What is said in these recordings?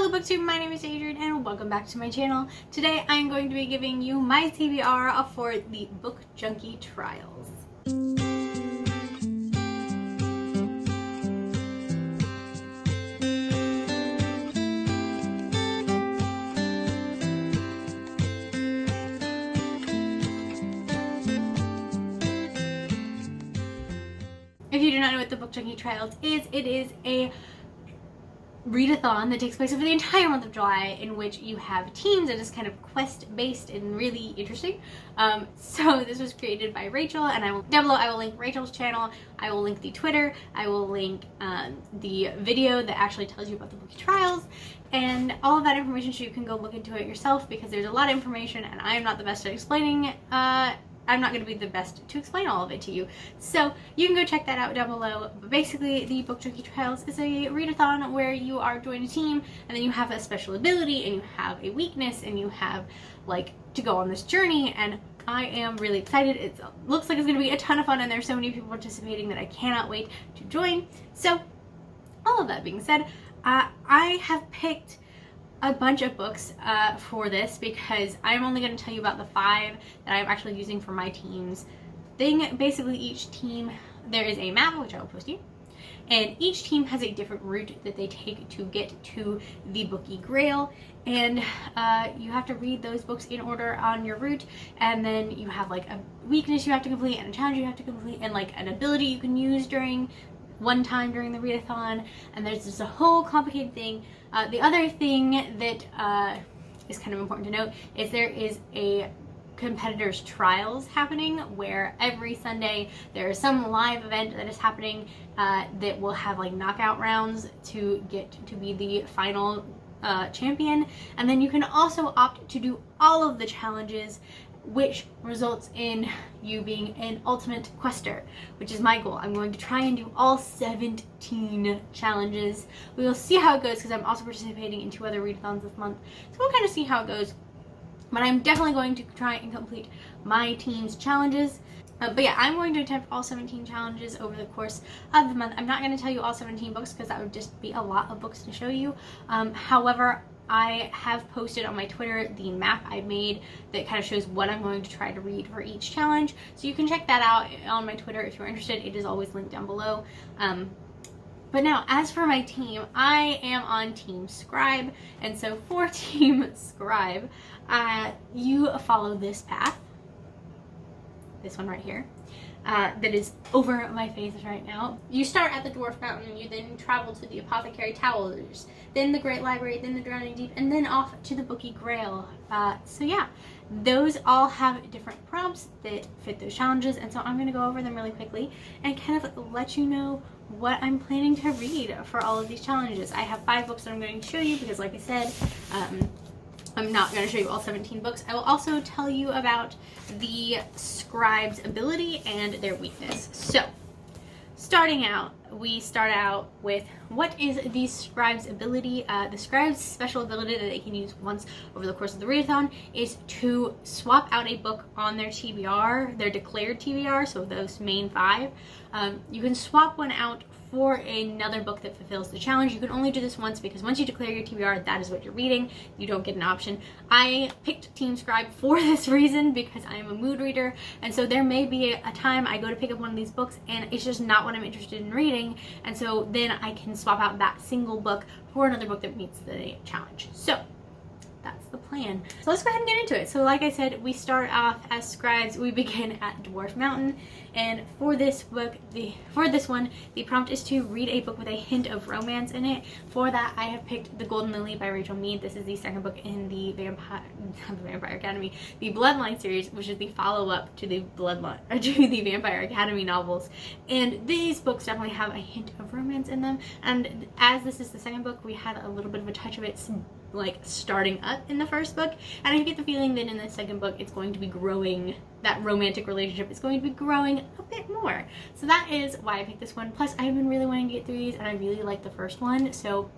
Hello BookTube, my name is Adrian and welcome back to my channel. Today I'm going to be giving you my TBR for the Book Junkie trials. If you do not know what the Book Junkie trials is, it is a readathon that takes place over the entire month of July, in which you have teams and is kind of quest based and really interesting. So this was created by Rachel, and down below I will link Rachel's channel, I will link the Twitter, I will link the video that actually tells you about the book trials and all of that information, so you can go look into it yourself, because there's a lot of information and I am not the best at explaining I'm not going to be the best to explain all of it to you. So you can go check that out down below. But basically, the Book Junkie Trials is a readathon where you are joining a team, and then you have a special ability, and you have a weakness, and you have, like, to go on this journey. And I am really excited. It looks like it's going to be a ton of fun, and there's so many people participating that I cannot wait to join. So, all of that being said, I have picked a bunch of books for this, because I'm only going to tell you about the 5 that I'm actually using for my team's thing. Basically, each team, there is a map, which I will post you, and each team has a different route that they take to get to the Bookie Grail, and you have to read those books in order on your route, and then you have like a weakness you have to complete, and a challenge you have to complete, and like an ability you can use during one time during the readathon, and there's just a whole complicated thing. The other thing that is kind of important to note is there is a competitors trials happening, where every Sunday there is some live event that is happening that will have like knockout rounds to get to be the final champion, and then you can also opt to do all of the challenges, which results in you being an ultimate quester, which is my goal. I'm going to try and do all 17 challenges. We will see how it goes, because I'm also participating in 2 other readathons this month, so we'll kind of see how it goes. But I'm definitely going to try and complete my team's challenges. But yeah, I'm going to attempt all 17 challenges over the course of the month. I'm not going to tell you all 17 books, because that would just be a lot of books to show you. However, I have posted on my Twitter the map I made that kind of shows what I'm going to try to read for each challenge. So you can check that out on my Twitter if you're interested. It is always linked down below. But now, as for my team, I am on Team Scribe. And so for Team Scribe, you follow this path. This one right here. That is over my face right now. You start at the Dwarf Mountain, you then travel to the Apothecary Towers, then the Great Library, then the Drowning Deep, and then off to the Bookie Grail. So yeah, those all have different prompts that fit those challenges, and so I'm going to go over them really quickly and kind of let you know what I'm planning to read for all of these challenges. I have 5 books that I'm going to show you, because like I said, I'm not going to show you all 17 books. I will also tell you about the scribe's ability and their weakness. So, starting out, we start out with what is the scribe's ability. The scribe's special ability that they can use once over the course of the readathon is to swap out a book on their TBR, their declared TBR, so those main 5. You can swap one out for another book that fulfills the challenge. You can only do this once, because once you declare your TBR, that is what you're reading. You don't get an option. I picked Team Scribe for this reason, because I am a mood reader, and so there may be a time I go to pick up one of these books and it's just not what I'm interested in reading, and so then I can swap out that single book for another book that meets the challenge. So that's the plan. So let's go ahead and get into it. So like I said, we start off as scribes. We begin at Dwarf Mountain, and for this book, the prompt is to read a book with a hint of romance in it. For that, I have picked The Golden Lily by Rachel Mead. This is the second book in the Vampire Academy, the Bloodline series, which is the follow-up to the Vampire Academy novels. And these books definitely have a hint of romance in them. And as this is the second book, we had a little bit of a touch of it like starting up in the first book, and I get the feeling that in the second book it's going to be growing, that romantic relationship is going to be growing a bit more. So that is why I picked this one. Plus, I've been really wanting to get through these, and I really like the first one, so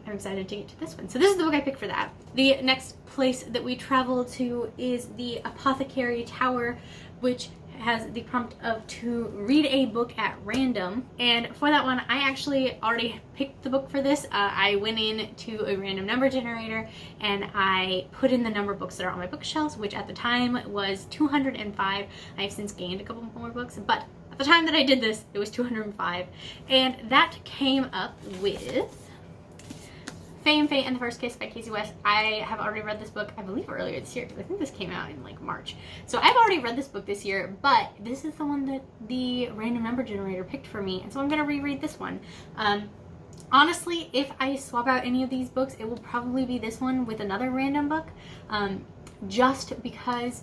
I'm excited to get to this one. So this is the book I picked for that. The next place that we travel to is the Apothecary Tower, which has the prompt of to read a book at random, and for that one I actually already picked the book for this. I went in to a random number generator and I put in the number of books that are on my bookshelves, which at the time was 205. I have since gained a couple more books, but at the time that I did this it was 205, and that came up with Fame, Fate, and the First Kiss by Casey West. I have already read this book, I believe earlier this year, because I think this came out in like March. So I've already read this book this year, but this is the one that the random number generator picked for me, and so I'm going to reread this one. Honestly, if I swap out any of these books, it will probably be this one with another random book, just because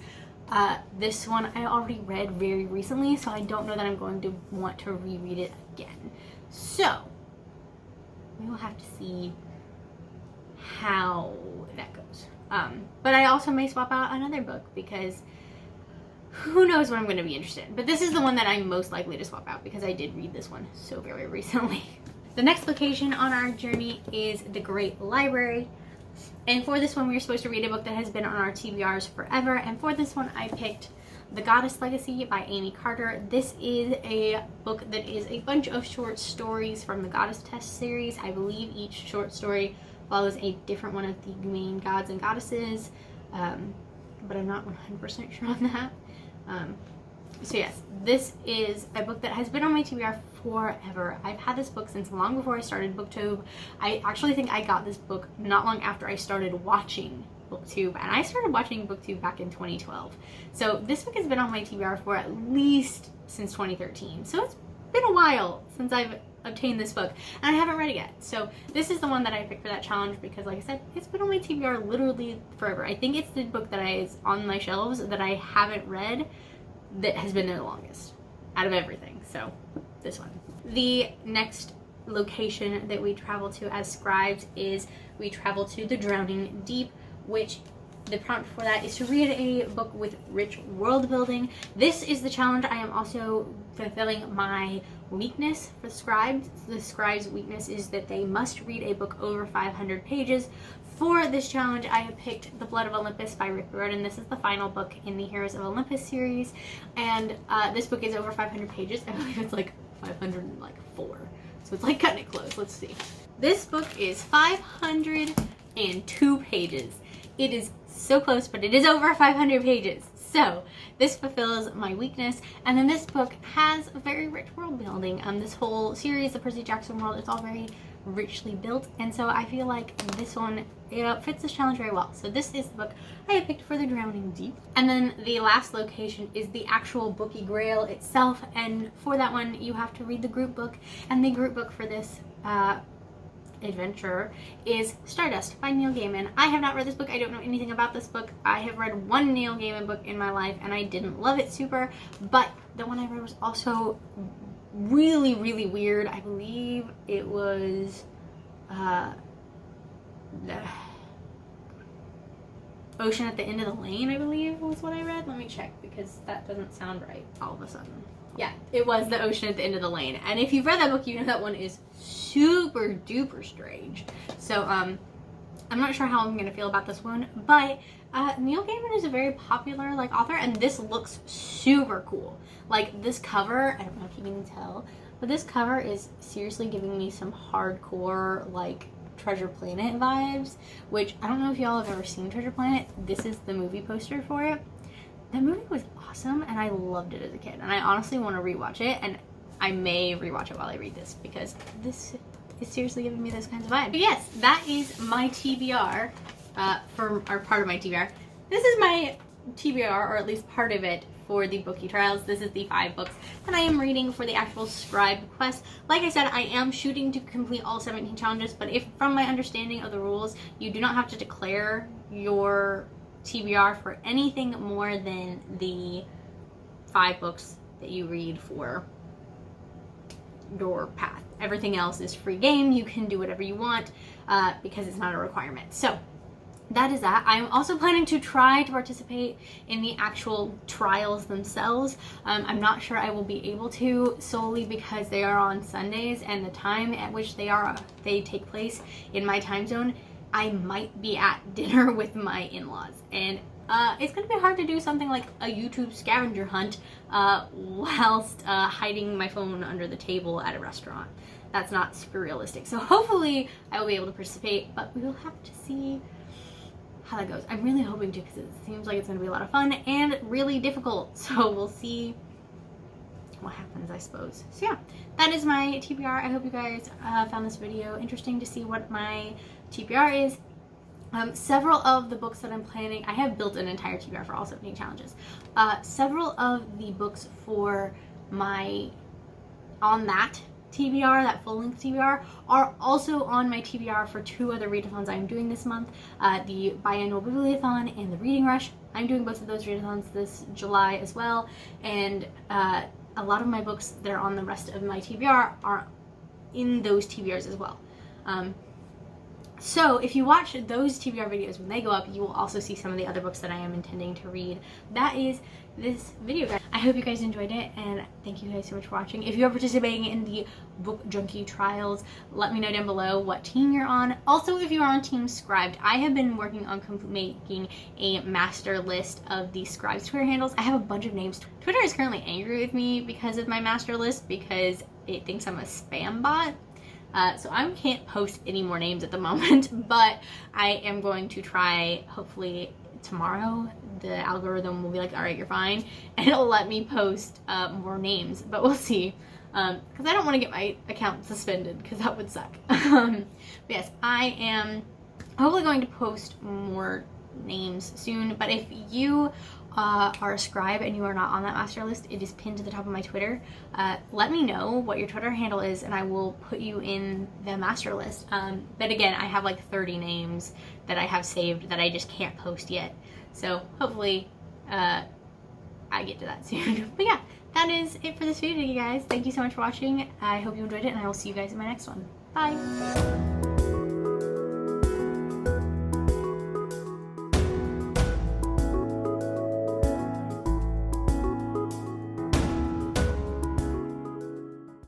this one I already read very recently, so I don't know that I'm going to want to reread it again. So we will have to see how that goes. But I also may swap out another book because who knows what I'm going to be interested in. But this is the one that I'm most likely to swap out because I did read this one so very recently. The next location on our journey is the Great Library. And for this one, we were supposed to read a book that has been on our TBRs forever. And for this one, I picked The Goddess Legacy by Amy Carter. This is a book that is a bunch of short stories from the Goddess Test series. I believe each short story follows a different one of the main gods and goddesses, but I'm not 100% sure on that. So yes, this is a book that has been on my TBR forever. I've had this book since long before I started BookTube. I actually think I got this book not long after I started watching BookTube, and I started watching BookTube back in 2012. So this book has been on my TBR for at least since 2013. So it's been a while since I've obtained this book, and I haven't read it yet. So this is the one that I picked for that challenge because, like I said, it's been on my TBR literally forever. I think it's the book that is on my shelves that I haven't read that has been there the longest out of everything. So this one. The next location that we travel to as scribes is we travel to the Drowning Deep, which the prompt for that is to read a book with rich world building. This is the challenge. I am also fulfilling my weakness for scribes. The scribe's weakness is that they must read a book over 500 pages. For this challenge, I have picked The Blood of Olympus by Rick Riordan. This is the final book in the Heroes of Olympus series, and this book is over 500 pages. I believe it's like 504, so it's like cutting it close. Let's see. This book is 502 pages. It is so close, but it is over 500 pages. So this fulfills my weakness. And then this book has a very rich world building. This whole series, the Percy Jackson world, it's all very richly built. And so I feel like this one, it fits this challenge very well. So this is the book I have picked for the Drowning Deep. And then the last location is the actual Bookie Grail itself. And for that one, you have to read the group book. And the group book for this adventure is Stardust by Neil Gaiman. I have not read this book. I don't know anything about this book. I have read one Neil Gaiman book in my life and I didn't love it super, but the one I read was also really, really weird. I believe it was the Ocean at the End of the Lane, I believe was what I read. Let me check because that doesn't sound right all of a sudden. Yeah, it was The Ocean at the End of the Lane. And if you've read that book, you know that one is super duper strange. So I'm not sure how I'm gonna feel about this one, but Neil Gaiman is a very popular author, and this looks super cool. Like this cover, I don't know if you can tell, but this cover is seriously giving me some hardcore Treasure Planet vibes, which I don't know if y'all have ever seen Treasure Planet. This is the movie poster for it. That movie was awesome, and I loved it as a kid, and I honestly want to rewatch it, and I may rewatch it while I read this, because this is seriously giving me those kinds of vibes. But yes, that is my TBR, or part of my TBR. This is my TBR, or at least part of it, for the Bookie Trials. This is the 5 books that I am reading for the actual scribe quest. Like I said, I am shooting to complete all 17 challenges, but if, from my understanding of the rules, you do not have to declare your TBR for anything more than the 5 books that you read for your path. Everything else is free game. You can do whatever you want because it's not a requirement. So that is that. I'm also planning to try to participate in the actual trials themselves. I'm not sure I will be able to, solely because they are on Sundays, and the time at which they take place in my time zone, I might be at dinner with my in-laws, and it's going to be hard to do something like a YouTube scavenger hunt whilst hiding my phone under the table at a restaurant. That's not super realistic. So hopefully I will be able to participate, but we will have to see how that goes. I'm really hoping to, because it seems like it's going to be a lot of fun and really difficult. So we'll see what happens, I suppose. So yeah, that is my TBR. I hope you guys found this video interesting to see what my TBR is. Several of the books that I'm planning, I have built an entire TBR for all 17 challenges. Several of the books for my On That TBR, that full-length TBR, are also on my TBR for 2 other readathons I'm doing this month, the Biannual Bibliothon and the Reading Rush. I'm doing both of those readathons this July as well, and a lot of my books that are on the rest of my TBR are in those TBRs as well. So if you watch those TBR videos when they go up, you will also see some of the other books that I am intending to read. That is this video, guys. I hope you guys enjoyed it, and thank you guys so much for watching. If you are participating in the Book Junkie trials, let me know down below what team you're on. Also, if you are on Team Scribed, I have been working on making a master list of the Scribed Twitter handles. I have a bunch of names. Twitter is currently angry with me because of my master list because it thinks I'm a spam bot. So I can't post any more names at the moment, but I am going to try, hopefully tomorrow, the algorithm will be like, all right, you're fine, and it'll let me post more names, but we'll see, because I don't want to get my account suspended, because that would suck. But yes, I am hopefully going to post more names soon, but if you are a scribe and you are not on that master list, it is pinned to the top of my Twitter. Let me know what your Twitter handle is and I will put you in the master list. But again, I have like 30 names that I have saved that I just can't post yet. So hopefully I get to that soon. But yeah, that is it for this video, you guys. Thank you so much for watching. I hope you enjoyed it, and I will see you guys in my next one. Bye!